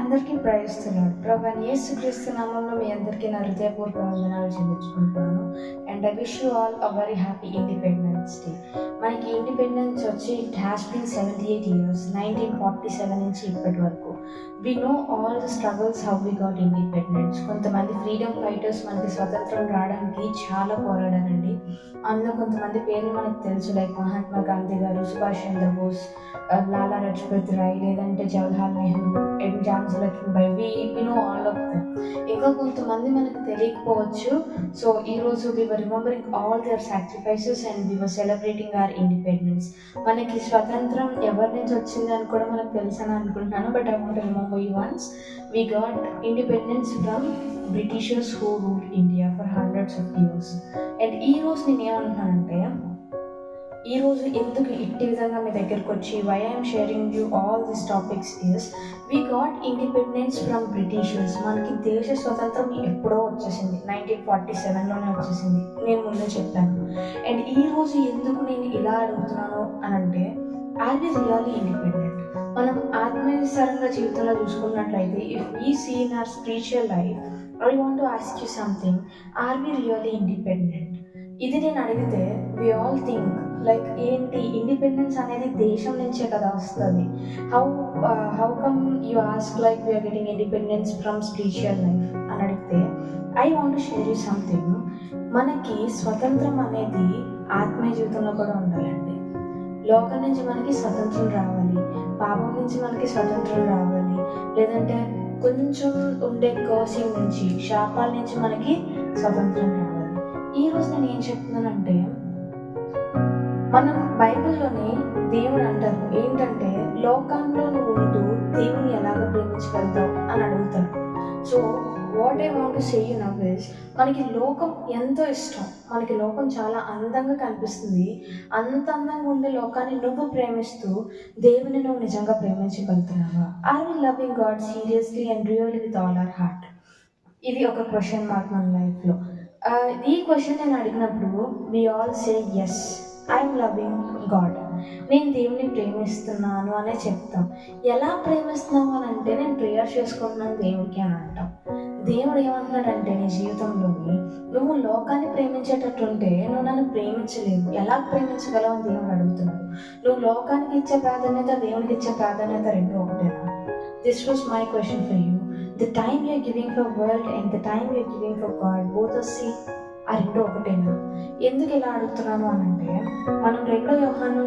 అందరికీ ప్రయత్నిస్తున్నాడు. ప్రభు యేసుక్రీస్తు నామంలో మీ అందరికీ నా హృదయపూర్వక వందనాలు చెల్లించుకుంటున్నాను. And I wish you all a very happy Independence Day. మనకి ఇండిపెండెన్స్ వచ్చి ఇట్ హ్యాస్ బీన్ 78 years, 1947 నుంచి ఇప్పటి వరకు. We know all the struggles how we got independence. కొంతమంది ఫ్రీడమ్ ఫైటర్స్ మనకి స్వతంత్రం రావడానికి చాలా పోరాడారండి. అందులో కొంతమంది పేర్లు మనకు తెలుసు, లైక్ మహాత్మా గాంధీ గారు, సుభాష్ చంద్రబోస్, లాలా లజపత్ రాయ్, లేదంటే Jawaharlal Nehru, Jhansi Lakshmibai. We know all of them. ఇంకా కొంతమంది మనకు తెలియకపోవచ్చు. సో ఈరోజు we were remembering all their sacrifices and we were celebrating our independence. మనకి స్వతంత్రం ఎవరి నుంచి వచ్చింది అని కూడా మనకు తెలుసని అనుకుంటున్నాను. But I want remember you once. We got independence from Britishers who rule India for hundreds of years. And ఈరోజు నేను ఏమంటున్నానంటే, ఈరోజు ఎందుకు ఇట్టి విధంగా మీ దగ్గరకు వచ్చి why I'm sharing you all this topics is we got independence from Britishers. మనకి దేశ స్వతంత్రం ఎప్పుడో వచ్చేసింది, 1947లోనే వచ్చేసింది, నేను ముందే చెప్పాను. అండ్ ఈరోజు ఎందుకు నేను ఇలా అడుగుతున్నాను అని అంటే, ఆర్ వి రియల్లీ ఇండిపెండెంట్? మనం ఆత్మీయసరంగా జీవితంలో చూసుకున్నట్లయితే, if we see in our spiritual life, I want to ask you something. Are we really independent? ఇది నేను అడిగితే వి ఆల్ థింక్ లైక్ ఏంటి, ఇండిపెండెన్స్ అనేది దేశం నుంచే కదా వస్తుంది. How come you ask like we are getting independence from spiritual life అని అడిగితే, I want to share you something. మనకి స్వతంత్రం అనేది ఆత్మీయ జీవితంలో కూడా ఉండాలండి. లోకం నుంచి మనకి స్వతంత్రం రావాలి, పాపం నుంచి మనకి స్వతంత్రం రావాలి, లేదంటే కొంచెం ఉండే కర్సింగ్ నుంచి, శాపాల నుంచి మనకి స్వతంత్రం రావాలి. ఈరోజు నేను ఏం చెప్తున్నానంటే, మనం బైబిల్లోని దేవుడు అంటారు ఏంటంటే, లోకంలో నువ్వు ఉంటూ దేవుని ఎలాగ ప్రేమించగలుగుతావు అని అడుగుతాడు. So what I want to say you now is, మనకి లోకం ఎంతో ఇష్టం, మనకి లోకం చాలా అందంగా కనిపిస్తుంది. అంత అందంగా ఉండే లోకాన్ని నువ్వు ప్రేమిస్తూ దేవుని నువ్వు నిజంగా ప్రేమించగలుగుతున్నావా? Are we loving God seriously and really with all our heart? ఇది ఒక క్వశ్చన్ మార్క్ మన లైఫ్లో. ఈ క్వశ్చన్ నేను అడిగినప్పుడు we all say yes, I'm loving God, నేను దేవుని ప్రేమిస్తున్నాను అనే చెప్తాం. ఎలా ప్రేమిస్తున్నావు అని అంటే, నేను ప్రేయర్ చేసుకుంటున్నాను దేవుడికి అని అంటాం. దేవుడు ఏమంటున్నాడంటే, నీ జీవితంలోని నువ్వు లోకాన్ని ప్రేమించేటట్టుంటే నువ్వు నన్ను ప్రేమించలేవు, ఎలా ప్రేమించగలవు అని దేవుడు అడుగుతున్నాడు. నువ్వు లోకానికి ఇచ్చే ప్రాధాన్యత, దేవునికి ఇచ్చే ప్రాధాన్యత రెండు ఒకటేనా? This was my question for you. The time you're giving for world and the time you're giving for God, both are same. ఆ రెండు ఒకటేనా? ఎందుకు ఇలా అడుగుతున్నాను అని అంటే, మనం 2 యోహాను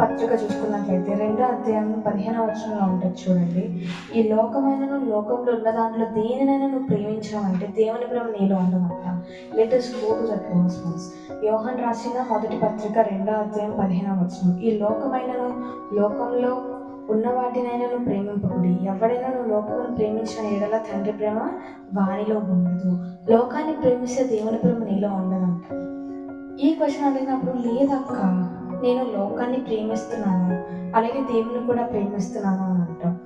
పత్రిక చూసుకున్నట్లయితే 2వ అధ్యాయం 15వ వచనంలో ఉంటుంది చూడండి. ఈ లోకమైనను లోకంలో ఉన్న దాంట్లో దేనినైనా నువ్వు ప్రేమించావంటే దేవుని ప్రేమ నీలో ఉండదంట. Let us go to that verse once. యోహాను రాసిన మొదటి పత్రిక 2వ అధ్యాయం 15వ వచనం. ఈ లోకమైనను లోకంలో ఉన్న వాటినైనా నువ్వు ప్రేమింపకుడి, ఎవడైనా నువ్వు లోకమును ప్రేమించిన ఎడల తండ్రి ప్రేమ వానిలో ఉండదు. లోకాన్ని ప్రేమిస్తే దేవుని ప్రేమ నీలో ఉండదంట. ఈ క్వశ్చన్ అడిగినప్పుడు, లేదక్క నేను లోకాన్ని ప్రేమిస్తున్నాను అలాగే దేవుని కూడా ప్రేమిస్తున్నాను అని అంటాం.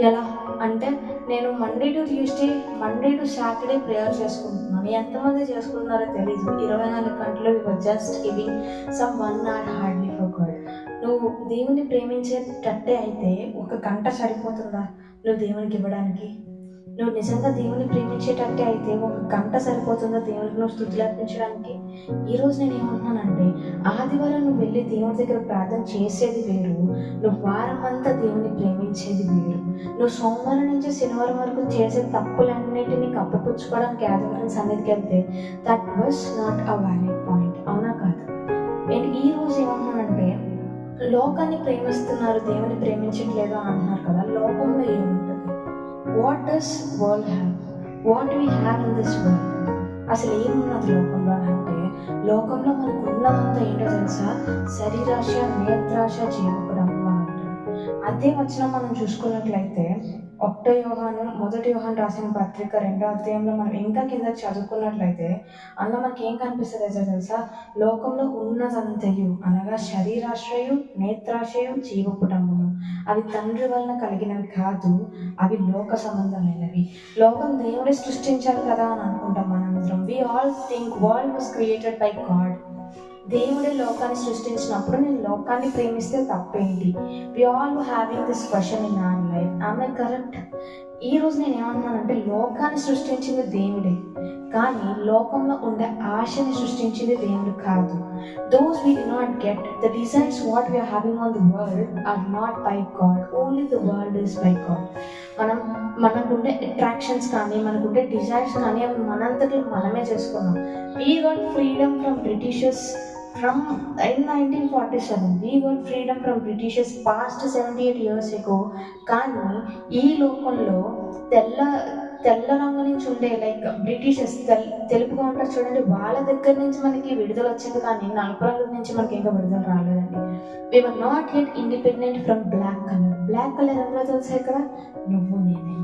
ఎలా అంటే, నేను Monday to Tuesday, Monday to Saturday prayer చేసుకుంటున్నాను. ఎంతమంది చేసుకుంటున్నారో తెలీదు. 24 గంటలు we were just giving some 1 hour hardly for God. నువ్వు దేవుని ప్రేమించేటట్టే అయితే 1 గంట సరిపోతుందా నువ్వు దేవునికి ఇవ్వడానికి? నువ్వు నిజంగా దేవుని ప్రేమించేటట్టే అయితే 1 గంట సరిపోతుందా దేవునికి నువ్వు స్తుతులు అర్పించడానికి? ఈరోజు నేను ఏమంటున్నానంటే, ఆదివారం నువ్వు వెళ్ళి దేవుని దగ్గర ప్రార్థన చేసేది వేరు, నువ్వు వారం అంతా దేవుని ప్రేమించేది వేరు. నువ్వు సోమవారం నుంచి శనివారం వరకు చేసే తప్పులన్నిటినీ కప్పిపుచ్చుకోవడానికి ఆదివారం సన్నిధికి వెళ్తే that was not a valid point, అవునా కాదు? అండ్ ఈరోజు ఏమంటున్నానంటే, లోకాన్ని ప్రేమిస్తున్నారు దేవుని ప్రేమించట్లేదు అని అంటున్నారు కదా. లోకంలో ఏముంటుంది? What does world have? What we have in this world? అసలు ఏమున్నది లోకంలో అని అంటే, లోకంలో మనకు ఉన్నదంతా ఏంటో తెలుసా? శరీరాశ, నేత్రాశ, జీవకుడమ్మ అంటారు. అదే వచనం మనం చూసుకున్నట్లయితే 1 యోహాను, 1 యోహాను రాసిన పత్రిక 2వ అధ్యాయంలో మనం ఇంకా కింద చదువుకున్నట్లయితే అందులో మనకి ఏం కనిపిస్తుంది తెలుసా? లోకంలో ఉన్నదంతయు అనగా శరీరాశ్రయు, నేత్రాశ్రయు, జీవపుటంబము అవి తండ్రి వలన కలిగినవి కాదు, అవి లోక సంబంధమైనవి. లోకం దేవుడే సృష్టించారు కదా అని అనుకుంటాం మనందరం. We all think world was created by God. దేవుడే లోకాన్ని సృష్టించినప్పుడు నేను లోకాన్ని ప్రేమిస్తే తప్పేంటి? We all having this question in our life. Am I correct? ఈ రోజు నేను ఏమంటున్నానంటే లోకాన్ని సృష్టించింది దేవుడే, కానీ లోకంలో ఉండే ఆశని సృష్టించింది దేవుడు కాదు. Those we do not get the desires what we are having on the world are not by God, only the world is by God. మనకుండే అట్రాక్షన్స్ కానీ మనకుండే డిజైర్స్ కానీ అవి మనంతటి మనమే చేసుకున్నాం. We got freedom from Britishers from in 1947 we got freedom from Britishers past 78 years ago. కానీ ఈ లోకంలో తెల్ల రంగు నుంచి ఉండే లైక్ బ్రిటిషర్స్ తెలుపుగా ఉంటారు చూడండి, వాళ్ళ దగ్గర నుంచి మనకి విడుదల వచ్చింది, కానీ నలుపు రంగు నుంచి మనకి ఇంకా విడుదల రాలేదండి. we were not yet independent from black color ఎవరో తెలుసా ఇక్కడ? నువ్వు నేనే.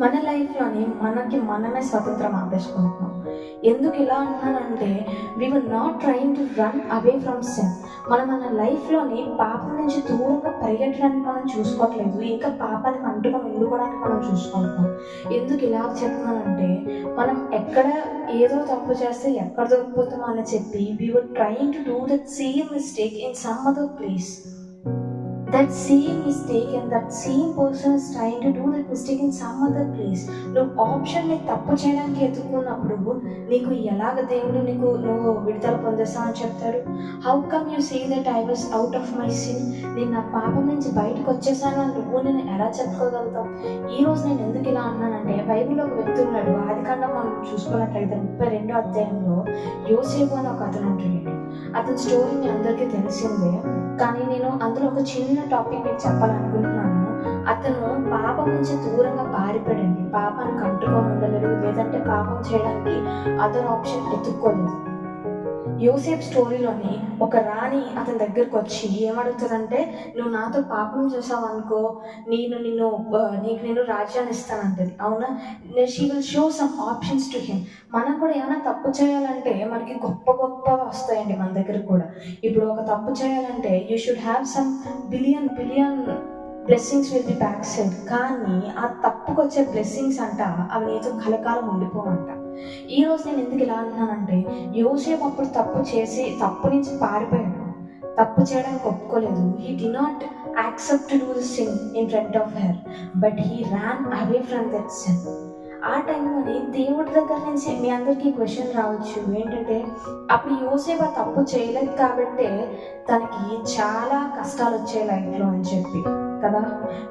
మన లైఫ్లోని మనమే స్వతంత్రం ఆపేసుకుంటున్నాం. ఎందుకు ఇలా అంటున్నానంటే we were not trying to run away from sin. మన లైఫ్లోని పాపం నుంచి దూరంగా పరిగెట్టడానికి మనం చూసుకోవట్లేదు, ఇంకా పాపానికి అంటుగా ఉండుకోవడానికి మనం చూసుకుంటున్నాం. ఎందుకు ఇలా చెప్తున్నానంటే మనం ఎక్కడ ఏదో తప్పు చేస్తే ఎక్కడ దొరికిపోతామో అని చెప్పి we were trying to do that same mistake in some other place. That same mistake and that same person is trying to do that mistake in some other place. నువ్వు ఆప్షన్ని తప్పు చేయడానికి ఎత్తుకున్నప్పుడు నీకు ఎలాగ దేవుడు నువ్వు విడుదల పొందేస్తామని చెప్తాడు? How come you say that I was out of my sin, నేను నా పాపం నుంచి బయటకు వచ్చేసాను అని నువ్వు నేను ఎలా చెప్పుకోగలుగుతావు? ఈరోజు నేను ఎందుకు ఇలా అన్నానంటే, బైబిల్లో ఒక వ్యక్తి ఉన్నాడు. ఆదికాండం మనం చూసుకున్నట్లయితే 32వ అధ్యాయంలో యోసేపు అని ఒక అతను ఉంటాడు. అతని స్టోరీ మీ అందరికీ తెలిసిందే, కానీ నేను అందులో ఒక చిన్న టాపిక్ మీకు చెప్పాలనుకుంటున్నాను. అతను పాపం నుంచి దూరంగా పారిపోయాడండి. పాపానికి అంటుకొని ఉండలేదు, లేదంటే పాపం చేయడానికి అదర్ ఆప్షన్ ఎత్తుక్కోలేదు. యోసేపు స్టోరీలోని ఒక రాణి అతని దగ్గరకు వచ్చి ఏమడుగుతుందంటే, నువ్వు నాతో పాపం చేసావు అనుకో, నేను రాజ్యాన్ని ఇస్తానంటది. అవునా? She will show some options to him. మనం కూడా ఏమైనా తప్పు చేయాలంటే మనకి గొప్ప వస్తాయండి మన దగ్గర కూడా. ఇప్పుడు ఒక తప్పు చేయాలంటే you should have some billion blessings will be back side. కానీ ఆ తప్పుకు వచ్చే బ్లెస్సింగ్స్ అంట అవి నీతో కలకాలం ఉండిపోవంట. ఈరోజు నేను ఎందుకు ఇలా అంటున్నానంటే, యోసేపు అప్పుడు తప్పు నుంచి పారిపోయాడు, తప్పు చేయడానికి ఒప్పుకోలేదు. He did not accept to do the sin in front of her, but he Ryan away from that sin. ఆ టైంలోని దేవుడి దగ్గర నుంచి మీ అందరికీ క్వశ్చన్ రావచ్చు ఏంటంటే, అప్పుడు యోసేపు ఆ తప్పు చేయలేదు కాబట్టే తనకి చాలా కష్టాలు వచ్చాయి లైఫ్లో అని చెప్పి కదా.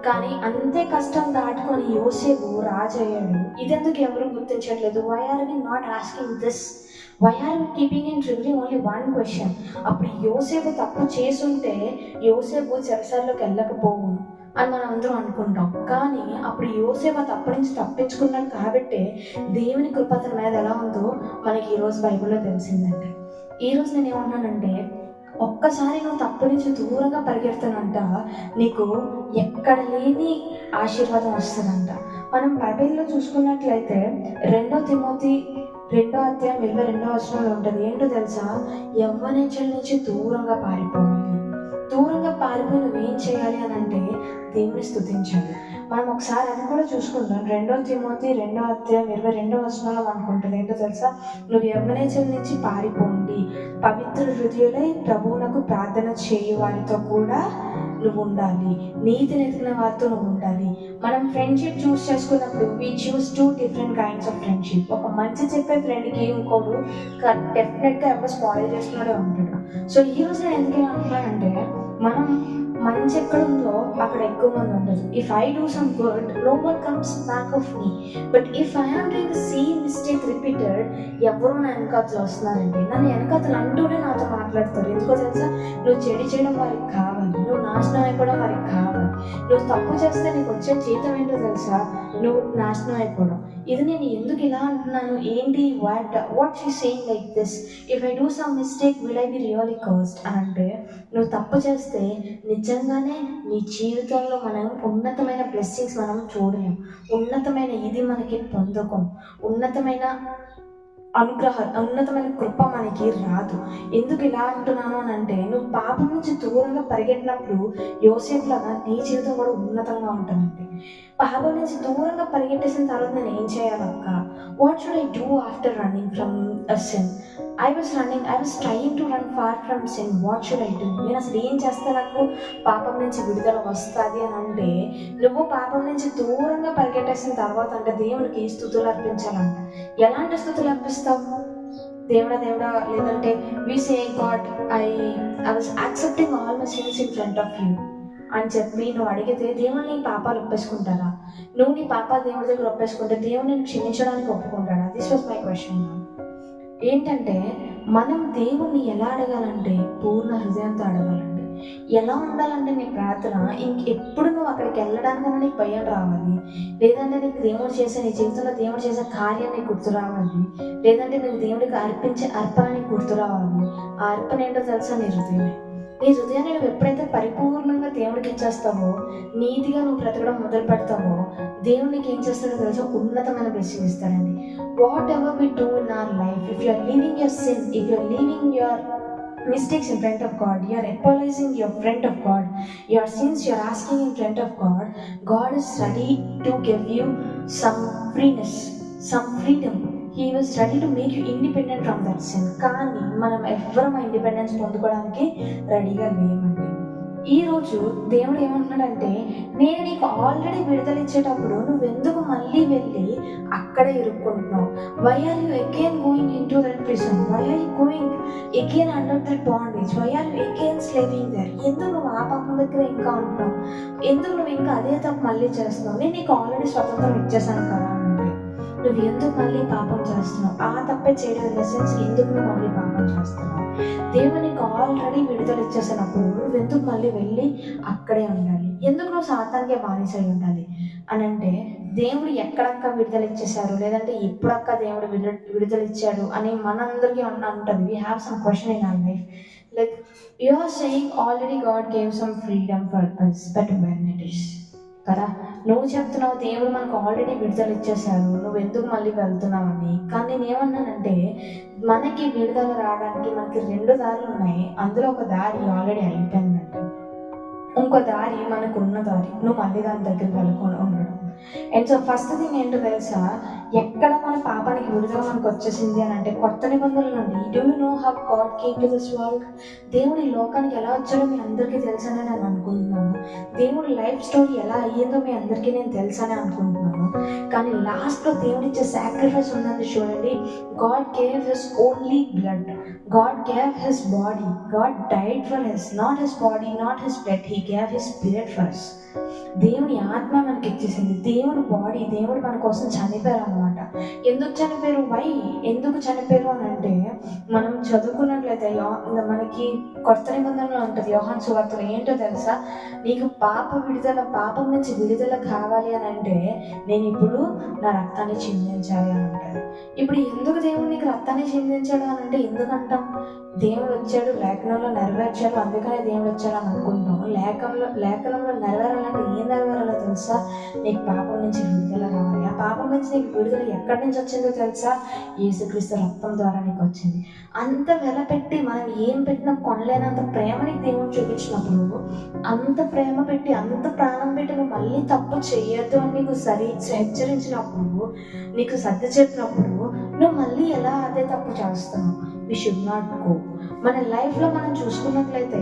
కానీ అంతే కష్టం దాటుకొని యోసేపు రాజు అయ్యాడు. ఇదెందుకు ఎవరు గుర్తించట్లేదు? Why are we not asking this? Why are we keeping and reviewing only one question? అప్పుడు యోసేపు తప్పు చేసుంటే యోసేపు చెరసాల్లోకి వెళ్ళకపోవు అని మనం అందరం అనుకుంటాం. కానీ అప్పుడు యోసేపు తప్పు నుంచి తప్పించుకున్నాడు కాబట్టి దేవుని కృప అతని మీద ఎలా ఉందో మనకి ఈరోజు బైబిల్లో తెలిసిందండి. ఈరోజు నేను ఏమన్నానంటే, ఒక్కసారి నువ్వు తప్పు నుంచి దూరంగా పరిగెడుతానంట, నీకు ఎక్కడ లేని ఆశీర్వాదం వస్తుందంట. మనం బైబిల్లో చూసుకున్నట్లయితే 2 తిమోతి 2వ అధ్యాయం 22వ వచనంలో ఉంటుంది. ఏంటో తెలుసా? యవ్వనేచ్ఛల నుంచి దూరంగా పారిపోయి నువ్వేం చేయాలి అని అంటే దేవుని స్తుతించాలి. మనం ఒకసారి అది కూడా చూసుకుంటాం. 2 తిమోతి 2వ అధ్యాయం 22వ వచనంలో అనుకుంటుంది. ఏంటో తెలుసా? నువ్వు యవ్వనేచ్ఛల నుంచి పారిపోండి, పవిత్ర హృదయులై ప్రభువునకు ప్రార్థన చేయు వారితో కూడా నువ్వు ఉండాలి, నీతిని ఎదిగిన వారితో నువ్వు ఉండాలి. మనం ఫ్రెండ్షిప్ చూస్ చేసుకున్నప్పుడు we choose 2 different kinds of friendship. ఒక మంచి చెప్పే ఫ్రెండ్కి ఇంకోడు డెఫినెట్గా ఎవరు స్పాయిల్ చేస్తున్నాడే ఉంటాడు. సో ఈరోజు నేను ఎందుకు అంటున్నానంటే, మనం మంచి ఎక్కడ ఉందో అక్కడ ఎక్కువ మంది ఉండదు. If I do some good no one comes back of me, but if I am doing the same mistake repeated, ఎవరో నా వెనకాతలు వస్తున్నారండి. నన్ను వెనకాతలు అంటూనే నాతో మాట్లాడతారు. ఎందుకో తెలుసా? నువ్వు చెడు చేయడం వారికి కావాలి, నువ్వు నాశనం అయిపోవడం వారికి కావాలి. నువ్వు తప్పు చేస్తే నీకు వచ్చే జీతం ఏంటో తెలుసా? నువ్వు నాశనం అయిపోవడం. ఇది నేను ఎందుకు ఇలా అంటున్నాను? ఏంటి what she saying like this? If I do some mistake will I be really cursed అని అంటే, నువ్వు తప్పు చేస్తే నిజంగానే నీ జీవితంలో మనం ఉన్నతమైన బ్లెస్సింగ్స్ మనం చూడలేం, ఉన్నతమైన ఇది మనకి పొందకం, ఉన్నతమైన కృప మనకి రాదు. ఎందుకు ఇలా అంటున్నాను అని అంటే, నువ్వు పాపం నుంచి దూరంగా పరిగెట్టినప్పుడు యోసేపులాగా నీ జీవితం కూడా ఉన్నతంగా ఉంటుందండి. పాపం నుంచి దూరంగా పరిగెట్టేసిన తర్వాత నేను ఏం చేయాలక్క? What should I do after running from a sin? I was trying to run far from sin. What should I do? నేను అసలు ఏం చేస్తే నాకు పాపం నుంచి విడుదల వస్తుంది అని అంటే, నువ్వు పాపం నుంచి దూరంగా పరిగెట్టేసిన తర్వాత అంటే దేవునికి స్తుతులు అర్పించాలంట. ఎలాంటి స్తుతులు అర్పిస్తావు? దేవుడా దేవుడా, లేదంటే we say God I was accepting all my sins in front of you అని చెప్పి నువ్వు అడిగితే దేవుడు నీ పాపాలు ఒప్పేసుకుంటారా? నువ్వు నీ పాపాలు దేవుడి దగ్గర ఒప్పేసుకుంటే దేవుడు నేను క్షమించడానికి ఒప్పుకుంటాడా? This was my question. ఏంటంటే మనం దేవుణ్ణి ఎలా అడగాలంటే పూర్ణ హృదయంతో అడగాలండి. ఎలా ఉండాలంటే నీ ప్రార్థన ఇంకెప్పుడు నువ్వు అక్కడికి వెళ్ళడానికన్నా నీకు భయం రావాలి, లేదంటే నీకు దేవుడు చేసే నీ జీవితంలో దేవుడు చేసే కార్యం నీకు గుర్తు రావాలి, లేదంటే నీకు దేవుడికి అర్పించే అర్పణ నీకు గుర్తు రావాలి. ఆ అర్పణ ఏంటో తెలుసా? నీ హృదయమే. నీ హృదయాన్ని నువ్వు ఎప్పుడైతే పరిపూర్ణంగా దేవుడికి ఇచ్చేస్తావో, నీతిగా నువ్వు బ్రతకడం మొదలు పెడతావో, దేవునికి ఏం చేస్తాడో తెలుసా? ఉన్నతమైన బ్లెస్సింగ్ ఇస్తాడండి. Whatever we do in our life, if you are leaving your sin, if you are leaving your mistakes in front of God, you are apologizing your friend of God, your sins you are asking in front of God, God is ready to give you some freeness, some freedom. He was ready to make you independent from that sin. కానీ మనం ఎవ్వరం ఆ independence పొందుకోవడానికి రెడీగా లేమండి. ఈరోజు దేవుడు ఏమంటున్నాడంటే, నేను నీకు ఆల్రెడీ విడుదల ఇచ్చేటప్పుడు నువ్వెందుకు మళ్ళీ వెళ్ళి అక్కడే ఇరుక్కుంటున్నావు? Why are you again going into that prison? Why are you going again under that bondage? Why are you again slaving there? ఎందుకు నువ్వు ఆ పాపం దగ్గర ఇంకా ఉంటున్నావు? ఎందుకు నువ్వు ఇంకా అదే తప్పు మళ్ళీ చేస్తున్నావు? నేను నీకు ఆల్రెడీ స్వతంత్రం ఇచ్చేసాను కదా అంటే నువ్వు ఎందుకు మళ్ళీ పాపం చేస్తున్నావు? ఆ తప్పే చేయడం ఇన్ ద సెన్స్, ఎందుకు నువ్వు మళ్ళీ పాపం చేస్తున్నావు? దేవుడు నీకు ఆల్రెడీ విడుదల ఇచ్చేసినప్పుడు నువ్వెందుకు మళ్ళీ వెళ్ళి అక్కడే ఉండాలి? ఎందుకు నువ్వు సాతానికే బానిసై ఉండాలి అని అంటే, దేవుడు ఎక్కడక్క విడుదల ఇచ్చేశారు, లేదంటే ఎప్పుడక్క దేవుడు విడుదల ఇచ్చాడు అని మనందరికీ ఉంటుంది. We have some question in our life. Like you are saying already God gave some freedom for us, but when it is కదా, నువ్వు చెప్తున్నావు దేవుడు మనకు ఆల్రెడీ విడుదల ఇచ్చేసారు, నువ్వు ఎందుకు మళ్ళీ వెళ్తున్నావు అని. కానీ నేనేమన్నానంటే, మనకి విడుదల రావడానికి మనకి 2 దారులు ఉన్నాయి. అందులో ఒక దారి ఆల్రెడీ అయిపోయిందంటే, ఇంకో దారి మనకు ఉన్న దారి, నువ్వు మళ్ళీ దాని దగ్గరికి వెళ్ళకుండా ఉండడం. అండ్ సో ఫస్ట్ థింగ్ ఏంటో తెలుసా? ఎక్కడ మన పాపానికి విడుదల మనకు వచ్చేసింది అని అంటే, కొత్త నిబంధనల నుండి. Do you know how God came to this world? దేవుడు ఈ లోకానికి ఎలా వచ్చాడో మీ అందరికీ తెలుసని నేను అనుకుంటున్నాను. దేవుడి లైఫ్ స్టోరీ ఎలా అయ్యిందో మీ అందరికీ నేను తెలుసని అనుకుంటున్నాను. కానీ లాస్ట్లో దేవుడు ఇచ్చే సాక్రిఫైస్ ఉందని చూడండి. God gave his only blood, God gave his body, God died for his, not his body, not his blood, he gave his spirit for us. దేవుని ఆత్మ మనకి ఇచ్చేసింది, దేవుని బాడీ, దేవుడు మన కోసం చనిపోయారు అనమాట. ఎందుకు చనిపోయారు? వై ఎందుకు చనిపోయారు అని అంటే, మనం చదువుకున్నట్లయితే మనకి కొత్త నిబంధనలో ఉంటుంది యోహాను సువార్తలో. ఏంటో తెలుసా? నీకు పాపం నుంచి విడుదల కావాలి అని అంటే నేను ఇప్పుడు నా రక్తాన్ని చిందించాలి అని అంటారు. ఇప్పుడు ఎందుకు దేవుడు నీకు రక్తాన్ని చిందించాడు అని అంటే ఎందుకంటాం? దేవుడు వచ్చాడు, లేఖనంలో నెరవేర్చాడు, అందుకనే దేవుడు వచ్చాడు అని అనుకుంటాం. లేఖనంలో నెరవేరాలంటే ఏం నెరవేరాలో తెలుసా? నీకు పాపం నుంచి విడుదల రావాలి. ఆ పాపం నుంచి నీకు విడుదల ఎక్కడి నుంచి వచ్చిందో తెలుసా? యేసుక్రీస్తు రక్తం ద్వారా నీకు వచ్చింది. అంత వెల పెట్టి మనం ఏం పెట్టినా కొనలేనంత ప్రేమని దేవుడు చూపించినప్పుడు, అంత ప్రేమ పెట్టి అంత ప్రాణం పెట్టి నువ్వు మళ్ళీ తప్పు చేయొద్దు అని నీకు హెచ్చరించినప్పుడు, నీకు సర్ది చెప్పినప్పుడు నువ్వు మళ్ళీ ఎలా అదే తప్పు చేస్తున్నావు? We should not go. మన లైఫ్లో మనం చూసుకున్నట్లయితే,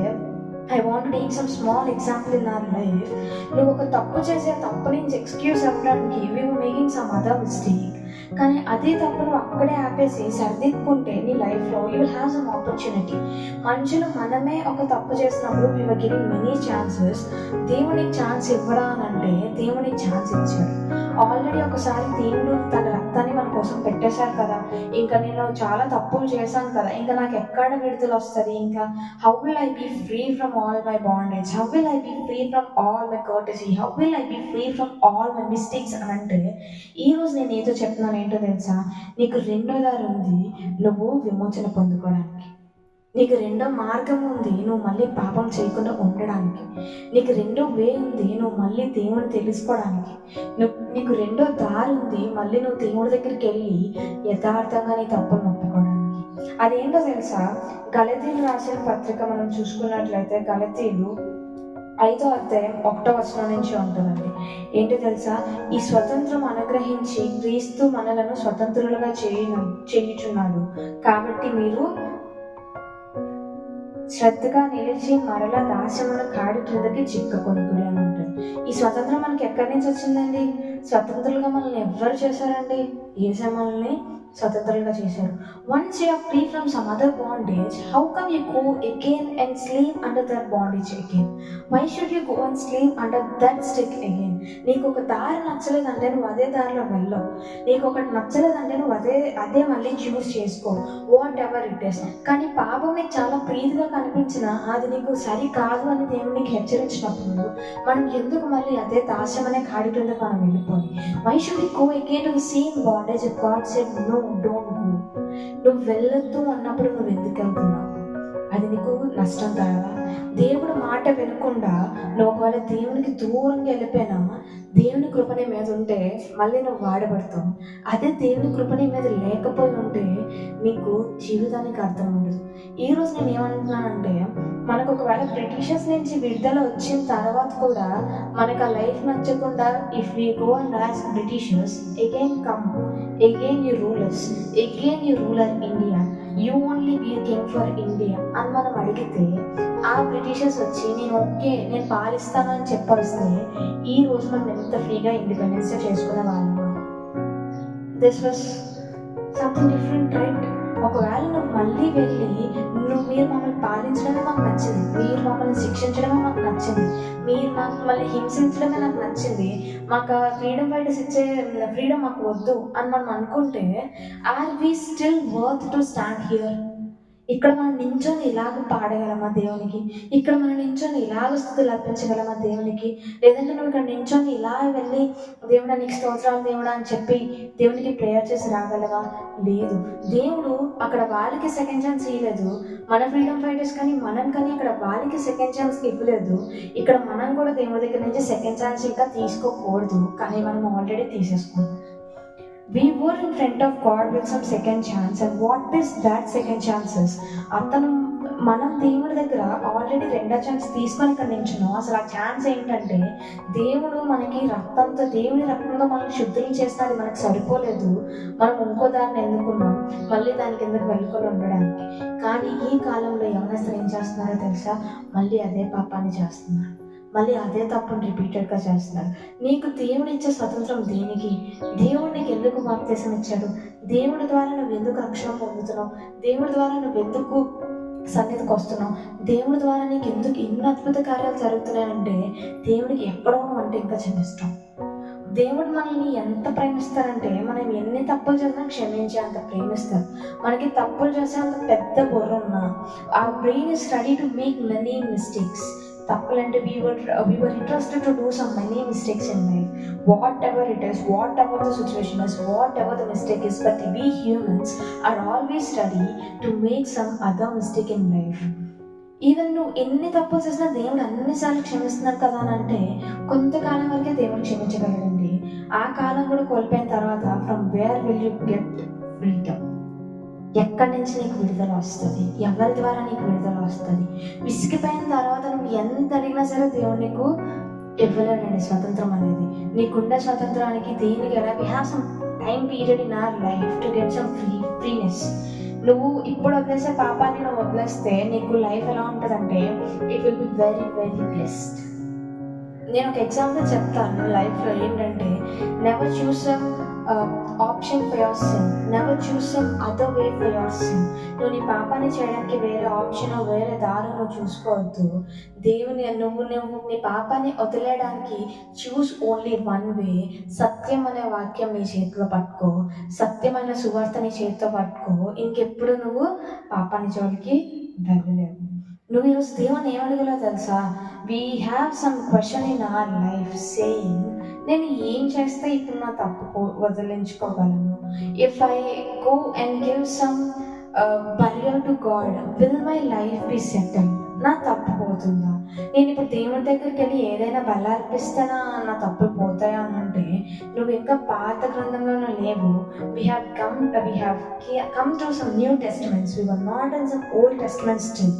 I want take some small example in our life. నువ్వు ఒక తప్పు చేసే తప్పు నుంచి ఎక్స్క్యూజ్ అవ్వడానికి we were making some other mistake. కానీ అదే తప్పును అక్కడే ఆపేసి సరిదిద్దుకుంటే నీ లైఫ్లో you will have some opportunity. మనుషులు మనమే ఒక తప్పు చేసినప్పుడు we were giving many chances. దేవునికి ఛాన్స్ ఇవ్వడా అని అంటే దేవునికి ఛాన్స్ ఇచ్చాడు. ఆల్రెడీ ఒకసారి దేవుడు తన రక్తాన్ని మన కోసం పెట్టేశారు కదా, ఇంకా నేను చాలా తప్పులు చేశాను కదా, ఇంకా నాకు ఎక్కడ విడుదల వస్తుంది? ఇంకా how will I be free from all my bondage? How will I be free from all my courtesy? How will I be free from all my mistakes అని అంటే, ఈరోజు నేను ఏదో చెప్తున్నాను ఏంటో తెలుసా? నీకు 2వ దారి ఉంది నువ్వు విమోచన పొందుకోవడానికి. నీకు 2వ మార్గం ఉంది నువ్వు మళ్ళీ పాపం చేయకుండా ఉండడానికి. నీకు 2వ వే ఉంది నువ్వు మళ్ళీ దేవుని తెలుసుకోవడానికి. నీకు 2వ దారి ఉంది మళ్ళీ నువ్వు దేవుడి దగ్గరికి వెళ్ళి యథార్థంగా నీ తప్పులు ఒప్పుకోవడానికి. అదేంటో తెలుసా? గలతీయులు రాసిన పత్రిక మనం చూసుకున్నట్లయితే, గలతీయులు 5వ అధ్యాయం 1వ వచనం నుంచి ఉంటుందండి. ఏంటో తెలుసా? ఈ స్వతంత్రం అనుగ్రహించి క్రీస్తు మనలను స్వతంత్రులుగా చేయుచున్నాడు. కాబట్టి మీరు శ్రద్ధగా నిలిచి మరలా దాస్యమున కాడి క్రిందకి చిక్కకొనుకుడి అని ఉంటుంది. ఈ స్వతంత్రం మనకి ఎక్కడి నుంచి వచ్చిందండి? స్వతంత్రులుగా మనల్ని ఎవ్వరు చేశారండి? యేసే మనల్ని స్వతంత్రులుగా చేశారు. Once you are free from some other bondage, how come you go again and slave under that bondage again? Why should you go and slave under that stick again? నీకు ఒక దారి నచ్చలేదంటే నువ్వు అదే దారిలో వెళ్ళవు. నీకు ఒకటి నచ్చలేదంటే నువ్వు అదే మళ్ళీ చూస్ చేసుకో, వాట్ ఎవర్ ఇట్ ఈస్. కానీ పాపం నీకు చాలా ప్రీతిగా కనిపించినా అది నీకు సరి కాదు అని దేవుడు నీకు హెచ్చరించినప్పుడు మనం ఎందుకు మళ్ళీ అదే దాస్యం అనే కాడి క్రిందకు మనం వెళ్ళిపోయి, why should you go again to the same bondage? God said no, don't go. నువ్వు వెళ్ళొద్దు అన్నప్పుడు నువ్వు ఎందుకు వెళ్తున్నావు? అది నీకు నష్టం కాదా? దేవుడు మాట వినకుండా నువ్వు ఒకవేళ దేవునికి దూరంగా వెళ్ళిపోయినా దేవుని కృప నీ మీద ఉంటే మళ్ళీ నువ్వు వాడబడతావు. అదే దేవుని కృప నీ మీద లేకపోయి ఉంటే నీకు జీవితానికి అర్థం ఉండదు. ఈరోజు నేను ఏమంటున్నానంటే, మనకు ఒకవేళ బ్రిటిషర్స్ నుంచి విడుదల వచ్చిన తర్వాత కూడా మనకు ఆ లైఫ్ నచ్చకుండా, if we go and ask Britishers again come, again you rulers, again you ruler India, you only be king for India అని మనం అడిగితే ఆ బ్రిటిషర్స్ వచ్చి నేను పాలిస్తాను అని చెప్పొస్తే ఈ రోజు మనం ఎంత ఫ్రీగా ఇండిపెండెన్స్ చేసుకునే వాళ్ళము. This was something different, right? ఒకవేళ నువ్వు మళ్ళీ వెళ్ళి మీరు మమ్మల్ని పాలించడమే మాకు నచ్చింది, మీరు మమ్మల్ని శిక్షించడమే మాకు నచ్చింది, మీరు మాకు మళ్ళీ హింసించడమే నాకు నచ్చింది, మాకు ఫ్రీడమ్ ఫైటర్స్ ఇచ్చే ఫ్రీడమ్ మాకు వద్దు అని మనం అనుకుంటే, are we still worth to stand here? ఇక్కడ మనం నించొని ఇలాగ పాడగలమా దేవునికి? ఇక్కడ మనం నించొని ఇలాగ స్తుతులు అర్పించగలమా దేవునికి? లేదంటే నువ్వు ఇక్కడ నించొని ఇలా వెళ్ళి దేవుడా నీకు స్తోత్రాలు దేవుడా అని చెప్పి దేవునికి ప్రేయర్ చేసి రాగలవా? లేదు. దేవుడు అక్కడ వాళ్ళకి సెకండ్ ఛాన్స్ ఇవ్వలేదు, మన ఫ్రీడమ్ ఫైటర్స్ మనం కానీ అక్కడ వాళ్ళకి సెకండ్ ఛాన్స్ ఇవ్వలేదు. ఇక్కడ మనం కూడా దేవుడి దగ్గర నుంచి సెకండ్ ఛాన్స్ ఇంకా తీసుకోకూడదు, కానీ మనం ఆల్రెడీ తీసేసుకున్నాం. We were in front of God with some second chance, and what is that second chances? మనం దేవుడి దగ్గర ఆల్రెడీ రెండో ఛాన్స్ తీసుకొని ఇక్కడ నించున్నాం. అసలు ఆ ఛాన్స్ ఏంటంటే, దేవుడు మనకి దేవుని రక్తంతో మనల్ని శుద్ధులు చేసినది మనకు సరిపోలేదు, మనం ఇంకో దారిని ఎన్నుకున్నాం మళ్ళీ దానికి ఎందుకు వెళ్ళుకొని ఉండడానికి. కానీ ఈ కాలంలో యవనస్తులు ఏం చేస్తున్నారో తెలుసా? మళ్ళీ అదే పాపాన్ని చేస్తున్నారు, మళ్ళీ అదే తప్పుని రిపీటెడ్గా చేస్తున్నారు. నీకు దేవుడు ఇచ్చే స్వతంత్రం దేనికి? దేవుడు నీకు ఎందుకు బాప్తిసం ఇచ్చాడు? దేవుడి ద్వారా నువ్వు ఎందుకు రక్షణ పొందుతున్నావు? దేవుడి ద్వారా నువ్వు ఎందుకు సన్నిధికి వస్తున్నావు? దేవుడి ద్వారా నీకు ఎందుకు ఇన్ని అద్భుత కార్యాలు జరుగుతున్నాయంటే దేవుడికి ఎక్కడో అంటే ఇంకా క్షమిస్తాం. దేవుడు మనల్ని ఎంత ప్రేమిస్తారంటే, మనం ఎన్ని తప్పులు చేసినా క్షమించే అంత ప్రేమిస్తారు. మనకి తప్పులు చేసే అంత పెద్ద బుర్ర ఉన్నా ఆ brain is ready to make many mistakes. తప్పులంటే we were interested to do some many mistakes in life, whatever it is, whatever the situation is, whatever the mistake is, but we humans are always ready to make some other mistake in life. Even నువ్వు ఎన్ని తప్పులు చేసినా దేవుడు అన్నిసార్లు క్షమిస్తున్నారు కదా అని అంటే కొంతకాలం వరకే దేవుడు క్షమించగలడండి. ఆ కాలం కూడా కోల్పోయిన తర్వాత from where will you get freedom? ఎక్కడి నుంచి నీకు విడుదల వస్తుంది? ఎవరి ద్వారా నీకు విడుదల వస్తుంది? విసిగిపోయిన తర్వాత నువ్వు ఎంత అడిగినా సరే దేవుడు నీకు ఇవ్వలేడండి స్వతంత్రం అనేది. నీకుండే స్వతంత్రానికి దేనికి ఎలా we have some time period in our life to get some freeness. నువ్వు ఇప్పుడు వదిలేసే పాపాన్ని నువ్వు వదిలేస్తే నీకు లైఫ్ ఎలా ఉంటుందంటే, it will be very very blessed. నేను ఒక ఎగ్జాంపుల్ చెప్తాను లైఫ్లో. ఏంటంటే, never choose some option for your sin, never choose some other way for your sin. నువ్వు నీ పాపాన్ని చేయడానికి వేరే ఆప్షన్ వేరే దారి నువ్వు చూసుకోవద్దు. దేవుని నువ్వు నీ పాపాన్ని వదిలేయడానికి చూస్ ఓన్లీ వన్ వే. సత్యం అనే వాక్యం నీ చేతిలో పట్టుకో, సత్యమైన సువార్త నీ చేతితో పట్టుకో. ఇంకెప్పుడు నువ్వు పాపాన్ని జోలికి వెళ్ళలేవు. నువ్వు ఈరోజు దేవుని ఏమడగలో తెలుసా? We have some question in our life saying, నేను ఏం చేస్తే ఇప్పుడు నా తప్పు వదిలించుకోగలను? If I go and give some burial to God, will my life be settle? నా తప్పు పోతుందా? నేను ఇప్పుడు దేవుడి దగ్గరికి వెళ్ళి ఏదైనా బలి అర్పిస్తానా, నా తప్పులు పోతాయా అని అంటే నువ్వు ఇంకా పాత గ్రంథంలోనే లేవు. we have come to some new testaments. We were not in some old testament still.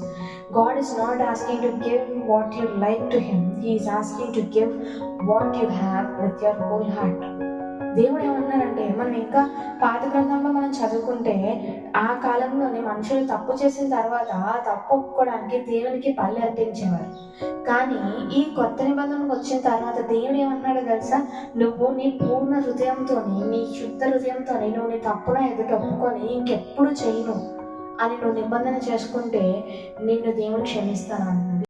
God is not asking to give what you like to him. He is asking to give what you have with your whole heart. దేవుడు ఏమన్నారంటే, మనం ఇంకా పాత గ్రంథంలో మనం చదువుకుంటే ఆ కాలంలోనే మనుషులు తప్పు చేసిన తర్వాత ఆ తప్పు ఒప్పుకోవడానికి దేవునికి బలి అర్పించేవారు. కానీ ఈ కొత్త నిబంధనకు వచ్చిన తర్వాత దేవుడు ఏమన్నాడో తెలుసా, నువ్వు నీ పూర్ణ హృదయంతో, నీ శుద్ధ హృదయంతో నువ్వు నీ తప్పున ఎదుట ఒప్పుకొని ఇంకెప్పుడు చేయను అని నువ్వు నిబంధన చేసుకుంటే నిన్ను దేవుడు క్షమిస్తాను అన్నాడు.